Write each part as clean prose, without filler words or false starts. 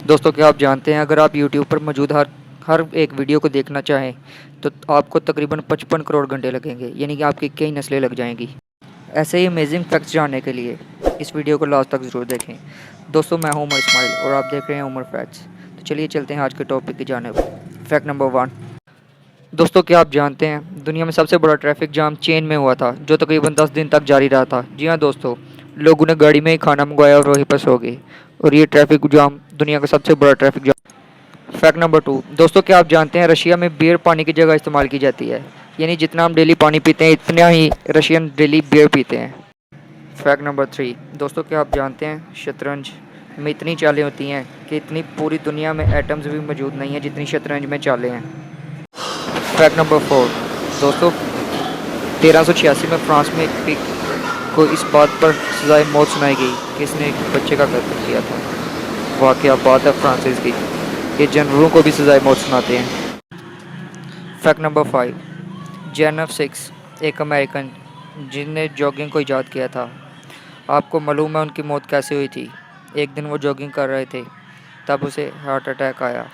दोस्तों क्या आप जानते हैं अगर आप यूट्यूब पर मौजूद हर हर एक वीडियो को देखना चाहें तो आपको तकरीबन 55 करोड़ घंटे लगेंगे, यानी कि आपकी कई नस्लें लग जाएंगी। ऐसे ही अमेजिंग फैक्ट्स जानने के लिए इस वीडियो को लास्ट तक ज़रूर देखें। दोस्तों मैं हूं उमर इस्माइल और आप देख रहे हैं उमर फैक्ट्स। तो चलिए चलते हैं आज के टॉपिक की जानिब। Fact number 1। दोस्तों क्या आप जानते हैं दुनिया में सबसे बड़ा ट्रैफिक जाम चीन में हुआ था, जो तकरीबन 10 दिन तक जारी रहा था। जी हाँ दोस्तों, लोगों ने गाड़ी में ही खाना मंगवाया और वहीं पर सो गए, और ये ट्रैफिक जाम दुनिया का सबसे बड़ा ट्रैफिक जाम। Fact number 2। दोस्तों क्या आप जानते हैं रशिया में बियर पानी की जगह इस्तेमाल की जाती है, यानी जितना हम डेली पानी पीते हैं इतना ही रशियन डेली बियर पीते हैं। Fact number 3। दोस्तों क्या आप जानते हैं शतरंज में इतनी चालें होती हैं कि इतनी पूरी दुनिया में एटम्स भी मौजूद नहीं हैं जितनी शतरंज में चालें हैं। Fact number 4। दोस्तों 1386 में फ्रांस में एक पिग को इस बात पर सजाए मौत सुनाई गई कि इसने एक बच्चे का कत्ल किया था। वाह क्या बात है फ्रांसिस की, ये जानवरों को भी सजाए मौत सुनाते हैं। Fact number 5। जेनफ 6 एक अमेरिकन जिनने जॉगिंग को ईजाद किया था। आपको मालूम है उनकी मौत कैसे हुई थी? एक दिन वो जॉगिंग कर रहे थे, तब उसे हार्ट अटैक आया।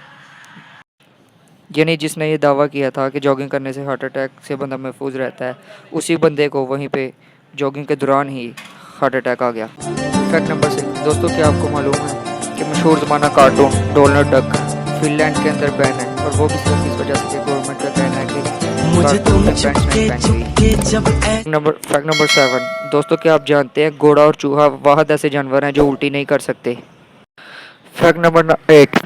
यानी जिसने ये दावा किया था कि जॉगिंग करने से हार्ट अटैक से बंदा महफूज रहता है, उसी बंदे को वहीं पे जॉगिंग के दौरान ही हार्ट अटैक आ गया। Fact number 6। दोस्तों क्या आपको मालूम है कि मशहूर ज़माना कार्टून डोनाल्ड डक फिनलैंड के अंदर बैन है, और वो भी सिर्फ इस वजह से कि गवर्नमेंट का कहना है कि मुझे तुम कार्टून चुपके चुपके जब फैक्ट नंबर 7। दोस्तों क्या आप जानते हैं घोड़ा और चूहा वाहद ऐसे जानवर हैं जो उल्टी नहीं कर सकते। Fact number 8।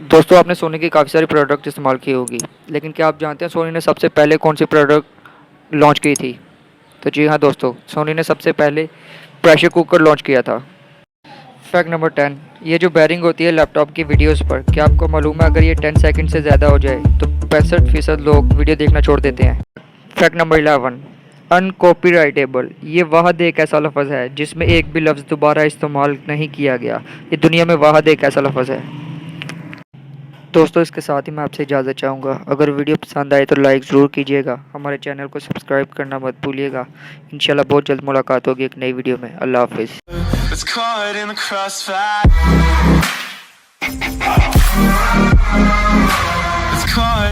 दोस्तों आपने सोनी की काफ़ी सारी प्रोडक्ट इस्तेमाल की होगी, लेकिन क्या आप जानते हैं सोनी ने सबसे पहले कौन सी प्रोडक्ट लॉन्च की थी? तो जी हाँ दोस्तों, सोनी ने सबसे पहले प्रेशर कुकर लॉन्च किया था। Fact number 10। ये जो बैरिंग होती है लैपटॉप की वीडियोस पर, क्या आपको मालूम है अगर ये 10 सेकंड से ज़्यादा हो जाए तो 65% लोग वीडियो देखना छोड़ देते हैं। Fact number 11। अनकॉपीराइटेबल ये वाहद एक ऐसा लफ्ज़ है जिसमें एक भी लफ्ज़ दोबारा इस्तेमाल नहीं किया गया। ये दुनिया में वाहद एक ऐसा लफ्ज़ है। दोस्तों इसके साथ ही मैं आपसे इजाज़त चाहूँगा। अगर वीडियो पसंद आए तो लाइक ज़रूर कीजिएगा, हमारे चैनल को सब्सक्राइब करना मत भूलिएगा। इंशाल्लाह बहुत जल्द मुलाकात होगी एक नई वीडियो में। अल्लाह हाफिज़।